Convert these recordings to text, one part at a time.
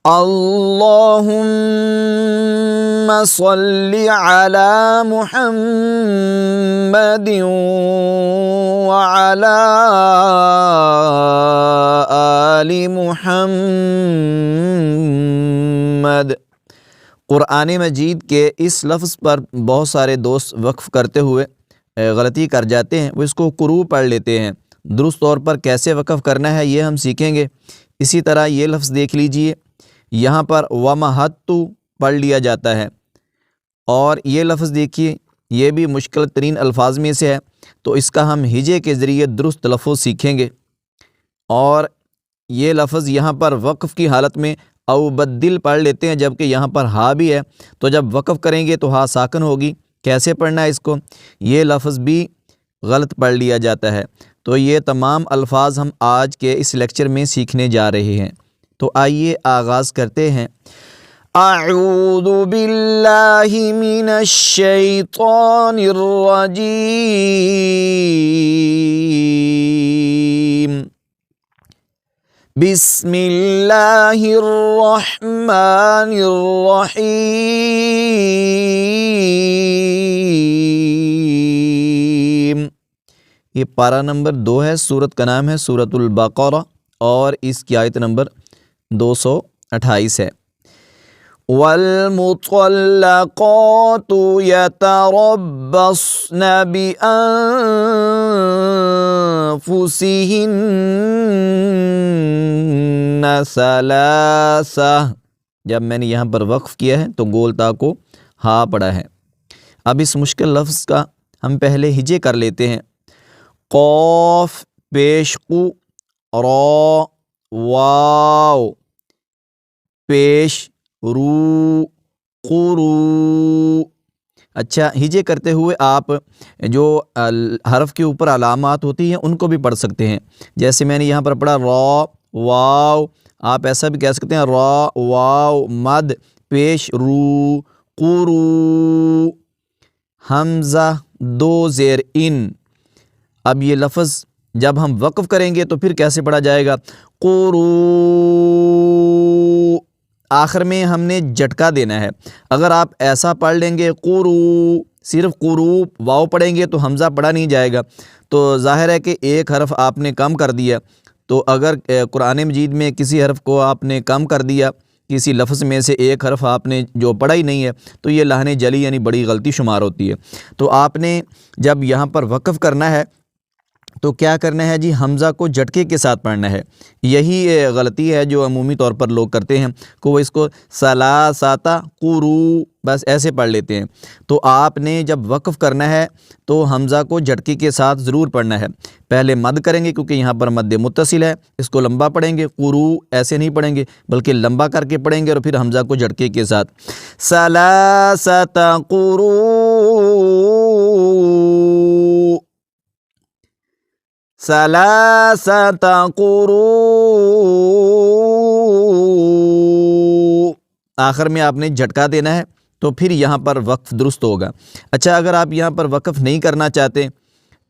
اللہم صلی علی محمد وعلی آل محمد۔ قرآن مجید کے اس لفظ پر بہت سارے دوست وقف کرتے ہوئے غلطی کر جاتے ہیں، وہ اس کو قروء پڑھ لیتے ہیں۔ درست طور پر کیسے وقف کرنا ہے یہ ہم سیکھیں گے۔ اسی طرح یہ لفظ دیکھ لیجئے، یہاں پر وَمَحَدْتُ پڑھ لیا جاتا ہے، اور یہ لفظ دیکھیے یہ بھی مشکل ترین الفاظ میں سے ہے، تو اس کا ہم ہجے کے ذریعے درست تلفظ سیکھیں گے۔ اور یہ لفظ یہاں پر وقف کی حالت میں او بدل پڑھ لیتے ہیں، جبکہ یہاں پر ہا بھی ہے، تو جب وقف کریں گے تو ہا ساکن ہوگی۔ کیسے پڑھنا ہے اس کو؟ یہ لفظ بھی غلط پڑھ لیا جاتا ہے۔ تو یہ تمام الفاظ ہم آج کے اس لیکچر میں سیکھنے جا رہے ہیں، تو آئیے آغاز کرتے ہیں۔ اعوذ باللہ من الشیطان الرجیم، بسم اللہ الرحمن الرحیم۔ یہ پارہ نمبر 2 ہے، سورت کا نام ہے سورۃ البقرہ، اور اس کی آیت نمبر 228 ہے۔ وَالْمُطَلَّقَاتُ يَتَرَبَّصْنَ بِأَنفُسِهِنَّ ثَلَاثَةً۔ جب میں نے یہاں پر وقف کیا ہے تو گول تا کو ہا پڑا ہے۔ اب اس مشکل لفظ کا ہم پہلے ہجے کر لیتے ہیں۔ قوف پیش قو، را واو پیش رو قرو۔ اچھا، ہجے کرتے ہوئے آپ جو حرف کے اوپر علامات ہوتی ہیں ان کو بھی پڑھ سکتے ہیں۔ جیسے میں نے یہاں پر پڑھا را واو، آپ ایسا بھی کہہ سکتے ہیں را واو مد پیش رو قرو، حمزہ دو زیر ان۔ اب یہ لفظ جب ہم وقف کریں گے تو پھر کیسے پڑھا جائے گا؟ قرو، آخر میں ہم نے جھٹکا دینا ہے۔ اگر آپ ایسا پڑھ لیں گے قرو، صرف قرو واو پڑھیں گے تو حمزہ پڑھا نہیں جائے گا، تو ظاہر ہے کہ ایک حرف آپ نے کم کر دیا۔ تو اگر قرآن مجید میں کسی حرف کو آپ نے کم کر دیا، کسی لفظ میں سے ایک حرف آپ نے جو پڑھا ہی نہیں ہے، تو یہ لہن جلی یعنی بڑی غلطی شمار ہوتی ہے۔ تو آپ نے جب یہاں پر وقف کرنا ہے تو کیا کرنا ہے جی؟ حمزہ کو جھٹکے کے ساتھ پڑھنا ہے۔ یہی غلطی ہے جو عمومی طور پر لوگ کرتے ہیں کہ وہ اس کو ثلاثہ قرو بس ایسے پڑھ لیتے ہیں۔ تو آپ نے جب وقف کرنا ہے تو حمزہ کو جھٹکے کے ساتھ ضرور پڑھنا ہے۔ پہلے مد کریں گے کیونکہ یہاں پر مد متصل ہے، اس کو لمبا پڑھیں گے، قرو ایسے نہیں پڑھیں گے بلکہ لمبا کر کے پڑھیں گے، اور پھر حمزہ کو جھٹکے کے ساتھ ثلاثہ قرو، ثلاثة قروء، آخر میں آپ نے جھٹکا دینا ہے تو پھر یہاں پر وقف درست ہوگا۔ اچھا، اگر آپ یہاں پر وقف نہیں کرنا چاہتے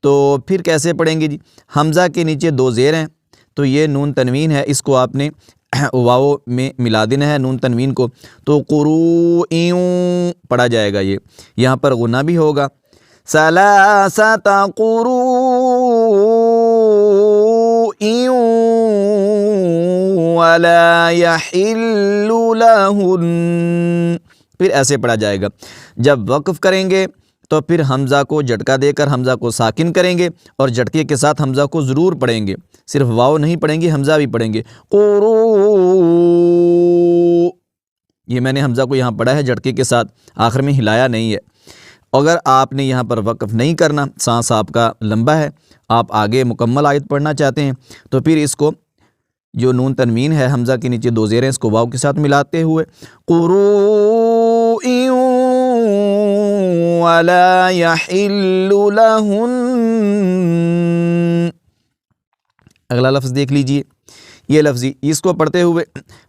تو پھر کیسے پڑھیں گے جی؟ حمزہ کے نیچے دو زیر ہیں، تو یہ نون تنوین ہے، اس کو آپ نے واو میں ملا دینا ہے نون تنوین کو، تو قروء پڑھا جائے گا۔ یہ یہاں پر غنہ بھی ہوگا، ثلاثة قروء ولا يحل لهن، پھر ایسے پڑھا جائے گا۔ جب وقف کریں گے تو پھر حمزہ کو جھٹکا دے کر حمزہ کو ساکن کریں گے، اور جھٹکے کے ساتھ حمزہ کو ضرور پڑھیں گے، صرف واو نہیں پڑھیں گے، حمزہ بھی پڑھیں گے۔ قروء، یہ میں نے حمزہ کو یہاں پڑھا ہے جھٹکے کے ساتھ، آخر میں ہلایا نہیں ہے۔ اگر آپ نے یہاں پر وقف نہیں کرنا، سانس آپ کا لمبا ہے، آپ آگے مکمل آیت پڑھنا چاہتے ہیں، تو پھر اس کو جو نون تنوین ہے حمزہ کے نیچے دو زیریں، اس کو واو کے ساتھ ملاتے ہوئے قروء ولا يحل لهن۔ اگلا لفظ دیکھ لیجئے، یہ لفظی اس کو پڑھتے ہوئے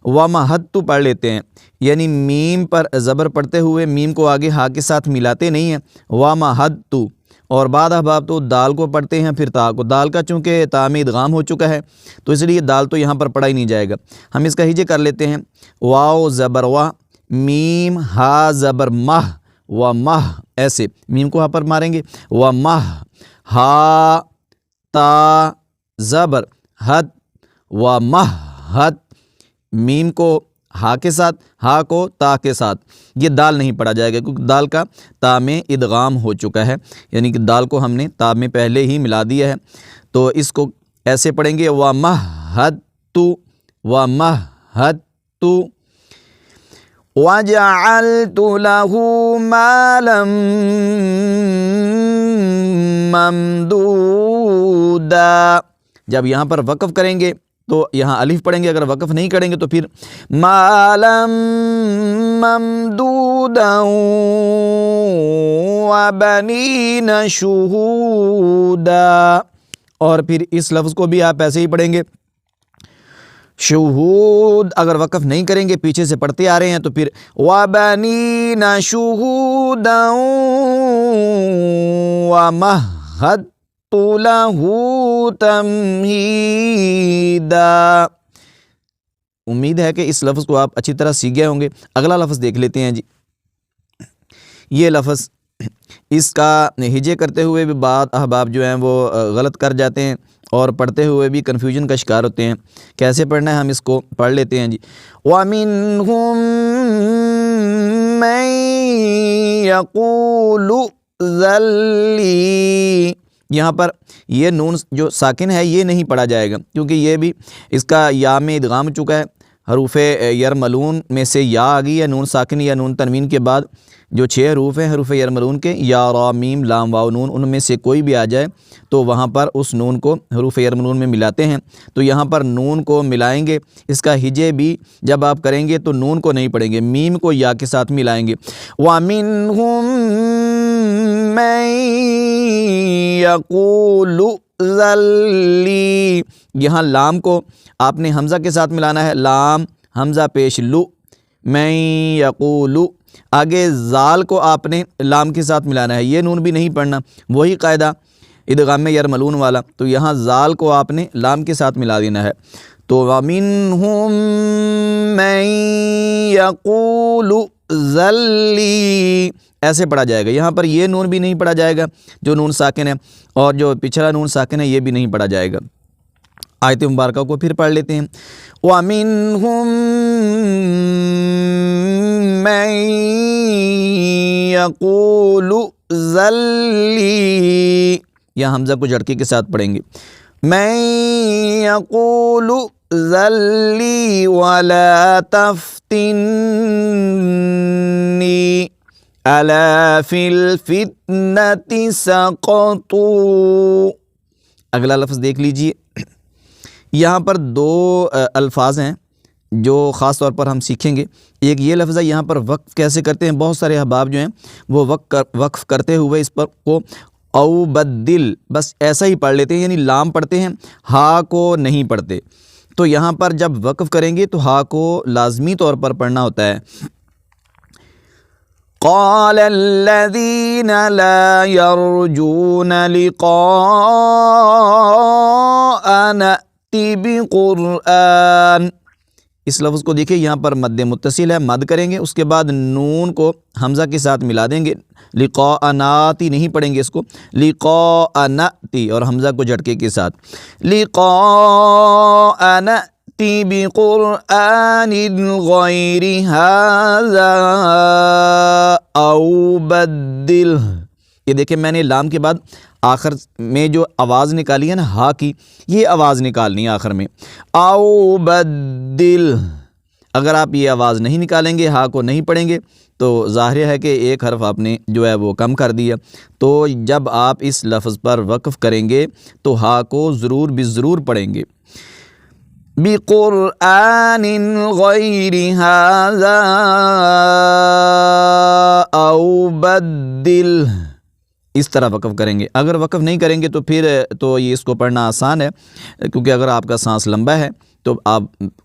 وَمَحَدْتُ پڑھ لیتے ہیں، یعنی میم پر زبر پڑھتے ہوئے میم کو آگے ہا کے ساتھ ملاتے نہیں ہیں۔ وَمَحَدْتُ، اور بعد احباب تو دال کو پڑھتے ہیں پھر تا کو. دال کا چونکہ تا میں ادغام ہو چکا ہے تو اس لیے دال تو یہاں پر پڑھا ہی نہیں جائے گا. ہم اس کا ہجے کر لیتے ہیں. واو زبر وا، میم ہا زبر مہ و مہ، ایسے میم کو یہاں پر ماریں گے. و مہ، ہا تا زبر حد و مہ حد، میم کو ہا کے ساتھ، ہا کو تا کے ساتھ. یہ دال نہیں پڑھا جائے گا کیونکہ دال کا تا میں ادغام ہو چکا ہے، یعنی کہ دال کو ہم نے تا میں پہلے ہی ملا دیا ہے. تو اس کو ایسے پڑھیں گے وَمَهَّدتُّ وَمَهَّدتُّ وَجَعَلْتُ لَهُ مَالًا مَمْدُودًا. جب یہاں پر وقف کریں گے تو یہاں الف پڑھیں گے، اگر وقف نہیں کریں گے تو پھر مَالًا مَمْدُودًا وَبَنِينَ شُهُودًا. اور پھر اس لفظ کو بھی آپ ایسے ہی پڑھیں گے. شہود اگر وقف نہیں کریں گے، پیچھے سے پڑھتے آ رہے ہیں تو پھر وَبَنِينَ شُهُودًا وَمَهَّدتُّ لَهُ تَمْهِيدًا. امید ہے کہ اس لفظ کو آپ اچھی طرح سیکھ گئے ہوں گے. اگلا لفظ دیکھ لیتے ہیں جی. یہ لفظ اس کا ہجے کرتے ہوئے بھی بعض احباب جو ہیں وہ غلط کر جاتے ہیں اور پڑھتے ہوئے بھی کنفیوژن کا شکار ہوتے ہیں. کیسے پڑھنا ہے ہم اس کو پڑھ لیتے ہیں جی. وَمِنْهُمْ مَنْ يَقُولُ ذَلِّي. یہاں پر یہ نون جو ساکن ہے یہ نہیں پڑھا جائے گا کیونکہ یہ بھی اس کا یا میں ادغام ہو چکا ہے. حروف یرملون میں سے یا آ گئی ہے، نون ساکن یا نون تنوین کے بعد جو 6 حروف ہیں حروف یرملون کے، یا را میم لام واو نون، ان میں سے کوئی بھی آ جائے تو وہاں پر اس نون کو حروف یرملون میں ملاتے ہیں. تو یہاں پر نون کو ملائیں گے. اس کا ہجے بھی جب آپ کریں گے تو نون کو نہیں پڑھیں گے، میم کو یا کے ساتھ ملائیں گے. وَمِنْهُمْ مَنْ يَقُولُ ذَلِّي. یہاں لام کو آپ نے حمزہ کے ساتھ ملانا ہے، لام حمزہ پیش لو. مَن یقول، آگے زال کو آپ نے لام کے ساتھ ملانا ہے، یہ نون بھی نہیں پڑھنا، وہی قاعدہ ادغام یرملون والا. تو یہاں زال کو آپ نے لام کے ساتھ ملا دینا ہے. تو وَمِنْهُمْ مَن یقول ذَلِّي ایسے پڑھا جائے گا. یہاں پر یہ نون بھی نہیں پڑھا جائے گا جو نون ساکن ہے، اور جو پچھلا نون ساکن ہے یہ بھی نہیں پڑھا جائے گا. آیت مبارکہ کو پھر پڑھ لیتے ہیں. وَمِنْهُمْ مَن يَقُولُ ذَلِّي. یہاں حمزہ کو جھٹکے کے ساتھ پڑھیں گے. مَن يَقُولُ ذَلِّي وَلَا تَفْتِنِّي أَلَا فِي الْفِتْنَةِ سَقَطُوا. اگلا لفظ دیکھ لیجئے. یہاں پر 2 الفاظ ہیں جو خاص طور پر ہم سیکھیں گے. ایک یہ لفظ ہے، یہاں پر وقف کیسے کرتے ہیں. بہت سارے احباب جو ہیں وہ وقف کرتے ہوئے اس پر کو او بدل بس ایسا ہی پڑھ لیتے ہیں، یعنی لام پڑھتے ہیں، ہا کو نہیں پڑھتے. تو یہاں پر جب وقف کریں گے تو ہا کو لازمی طور پر پڑھنا ہوتا ہے. قال الذين لا يرجون لقاءنا ائت بقرآن. اس لفظ کو دیکھیں، یہاں پر مد متصل ہے، مد کریں گے، اس کے بعد نون کو حمزہ کے ساتھ ملا دیں گے. لقاءناتی نہیں پڑھیں گے اس کو، لقاءناتی، اور حمزہ کو جھٹکے کے ساتھ. لقاءناتی بقرآن غیر ھذا او بدل. یہ دیکھیں میں نے لام کے بعد آخر میں جو آواز نکالی ہے نا ہا کی، یہ آواز نکالنی ہے آخر میں، او بدل. اگر آپ یہ آواز نہیں نکالیں گے، ہا کو نہیں پڑھیں گے، تو ظاہر ہے کہ ایک حرف آپ نے جو ہے وہ کم کر دیا. تو جب آپ اس لفظ پر وقف کریں گے تو ہا کو ضرور ضرور پڑھیں گے. بِقُرْآنٍ غَيْرِ هَذَا أَوْ بَدِّلْ. اس طرح وقف کریں گے. اگر وقف نہیں کریں گے تو پھر تو یہ اس کو پڑھنا آسان ہے، کیونکہ اگر آپ کا سانس لمبا ہے تو آپ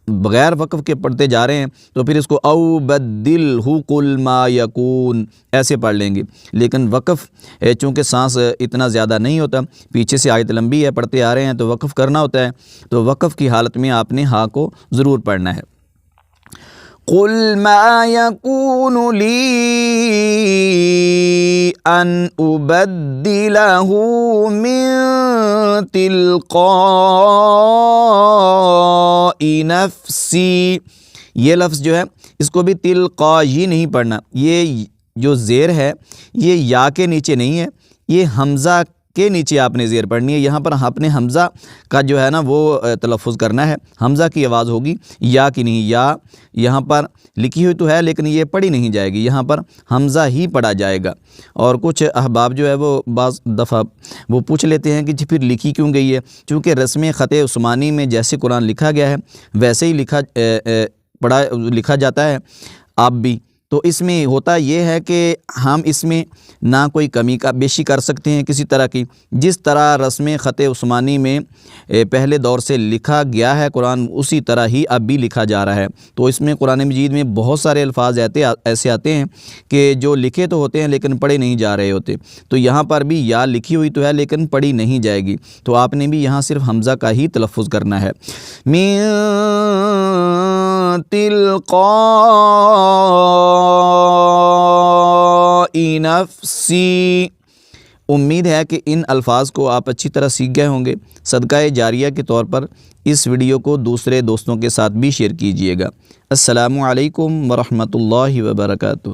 بغیر وقف کے پڑھتے جا رہے ہیں تو پھر اس کو او بدلہ قل ما یکون ایسے پڑھ لیں گے، لیکن وقف چونکہ سانس اتنا زیادہ نہیں ہوتا، پیچھے سے آیت لمبی ہے پڑھتے آ رہے ہیں تو وقف کرنا ہوتا ہے، تو وقف کی حالت میں آپ نے ہاں کو ضرور پڑھنا ہے۔ قل ما یکون لی ان ابدلہ من تلقاء نفسی، یہ لفظ جو ہے اس کو بھی تلقائی نہیں پڑھنا، یہ جو زیر ہے یہ یا کے نیچے نہیں ہے، یہ حمزہ کے نیچے آپ نے زیر پڑھنی ہے۔ یہاں پر آپ نے حمزہ کا جو ہے نا وہ تلفظ کرنا ہے، حمزہ کی آواز ہوگی، یا کی نہیں۔ یا یہاں پر لکھی ہوئی تو ہے لیکن یہ پڑھی نہیں جائے گی، یہاں پر حمزہ ہی پڑھا جائے گا۔ اور کچھ احباب جو ہے وہ بعض دفعہ وہ پوچھ لیتے ہیں کہ جی پھر لکھی کیوں گئی ہے؟ چونکہ رسم خط عثمانی میں جیسے قرآن لکھا گیا ہے ویسے ہی لکھا جاتا ہے آپ بھی، تو اس میں ہوتا یہ ہے کہ ہم اس میں نہ کوئی کمی کا بیشی کر سکتے ہیں کسی طرح کی، جس طرح رسم خط عثمانی میں پہلے دور سے لکھا گیا ہے قرآن اسی طرح ہی اب بھی لکھا جا رہا ہے۔ تو اس میں قرآن مجید میں بہت سارے الفاظ ایسے آتے ہیں کہ جو لکھے تو ہوتے ہیں لیکن پڑھے نہیں جا رہے ہوتے، تو یہاں پر بھی یا لکھی ہوئی تو ہے لیکن پڑھی نہیں جائے گی، تو آپ نے بھی یہاں صرف حمزہ کا ہی تلفظ کرنا ہے۔ تلقاء نفسی۔ امید ہے کہ ان الفاظ کو آپ اچھی طرح سیکھ گئے ہوں گے۔ صدقہ جاریہ کے طور پر اس ویڈیو کو دوسرے دوستوں کے ساتھ بھی شیئر کیجیے گا۔ السلام علیکم ورحمۃ اللہ وبرکاتہ۔